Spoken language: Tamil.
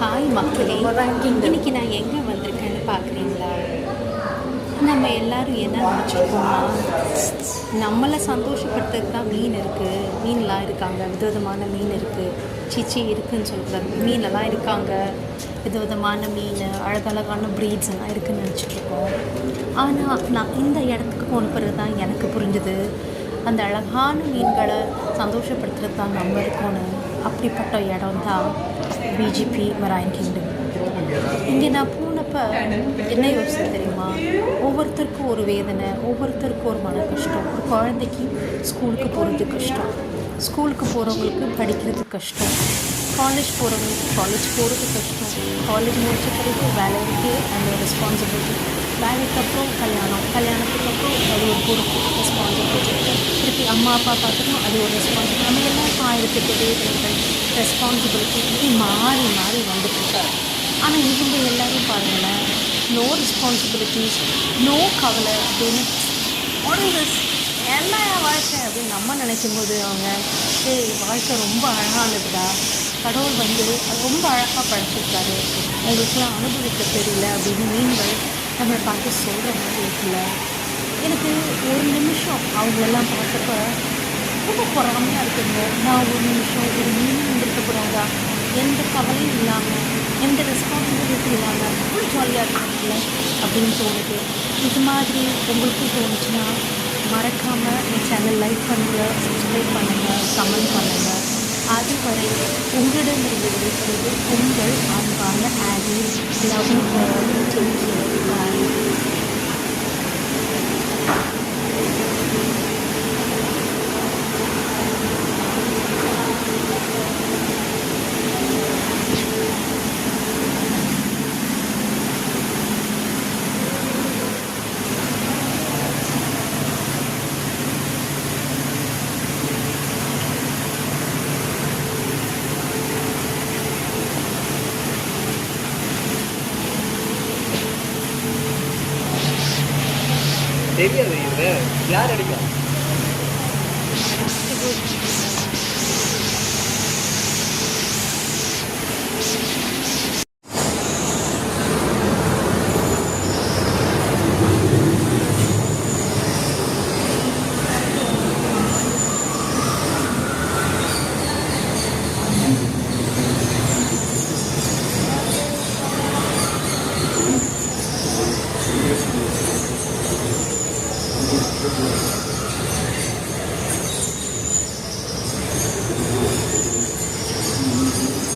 ஹாய் மக்களே, இன்னைக்கு நான் எங்கே வந்திருக்கேன்னு பார்க்குறீங்களா? நம்ம எல்லாரும் என்ன நினச்சிருக்கோம்னா, நம்மளை சந்தோஷப்படுத்துறதுக்கு தான் மீன் இருக்குது, மீன்லாம் இருக்காங்க, விதவிதமான மீன் இருக்குது, சீச்சி இருக்குதுன்னு சொல்கிற மீனெல்லாம் இருக்காங்க, விதவிதமான மீன், அழகழகான ப்ரீட்ஸ் எல்லாம் இருக்குதுன்னு நினச்சிட்ருக்கோம். ஆனால் நான் இந்த இடத்துக்கு போன பிறகு தான் எனக்கு புரிஞ்சுது, அந்த அழகான மீன்களை சந்தோஷப்படுத்துறது தான் நம்ம இருக்கணும். அப்படிப்பட்ட இடம் தான் விஜிபி மெரைன் கிங்டம். இங்கே நான் போனப்போ என்ன யோசிச்சு தெரியுமா? ஒவ்வொருத்தருக்கும் ஒரு வேதனை, ஒவ்வொருத்தருக்கும் ஒரு மன கஷ்டம். ஒரு குழந்தைக்கு ஸ்கூலுக்கு போகிறது கஷ்டம், ஸ்கூலுக்கு போகிறவங்களுக்கு படிக்கிறது கஷ்டம், காலேஜ் போகிறவங்களுக்கு காலேஜ் போகிறது கஷ்டம், காலேஜ் முடிச்ச பிறகு வேலைக்கு அந்த ரெஸ்பான்சிபிலிட்டி, வேலைக்கு அப்புறம் கல்யாணம், கல்யாணத்துக்கு அப்புறம் அது ஒரு பொறுப்பு, ரெஸ்பான்சிபிலிட்டி, திருப்பி அம்மா அப்பா பார்த்துக்கணும், அது ஒரு ரெஸ்பான்சிபிலிட்டி. நம்ம எல்லாருக்கும் ஆயிரத்துக்கு வேதனைகள், ரெஸ்பான்சிபிலிட்டி இப்படி மாறி மாறி வந்துட்டுருக்காரு. ஆனால் இவங்க எல்லோரும் பாருங்களேன், நோ ரெஸ்பான்சிபிலிட்டிஸ், நோ கவலை அப்படின்னு ஒன்ஸ் என்ன வாழ்க்கை அப்படின்னு நம்ம நினைக்கும் போது அவங்க வாழ்க்கை ரொம்ப அழகானதுடா, கடவுள் அது ரொம்ப அழகாக படைச்சிருக்காரு, உங்களுக்குலாம் அனுபவிக்க தெரியல அப்படின்னு மீன்கள் நம்மளை பார்த்து சொல்கிற மாதிரி இருக்குல்ல. எனக்கு ஒரு நிமிஷம் அவங்களெல்லாம் பார்த்தப்ப ரொம்ப பொறாமையாக இருக்குங்க. நான் ஒரு நிமிஷம் ஒரு மீன் இருந்துருக்கக்கூடாதா, எந்த கவலையும் இல்லாமல், எந்த ரெஸ்பான்சிபிலிட்டி இல்லாமல் அவ்வளோ ஜாலியாக இருக்காங்கல்ல அப்படின்னு தோணுது. இது மாதிரி உங்களுக்கும் தோணுச்சுன்னா மறக்காமல் என் சேனல் லைக் பண்ணுங்கள், சப்ஸ்கிரைப் பண்ணுங்கள், கமெண்ட் பண்ணுங்கள். அதுவரை உங்களிடமிருந்து விடைபெறுவது உங்கள் அன்பான Aadi. Love you all. Take care. Bye. தெரியாது, இது யார் அடிக்கும்?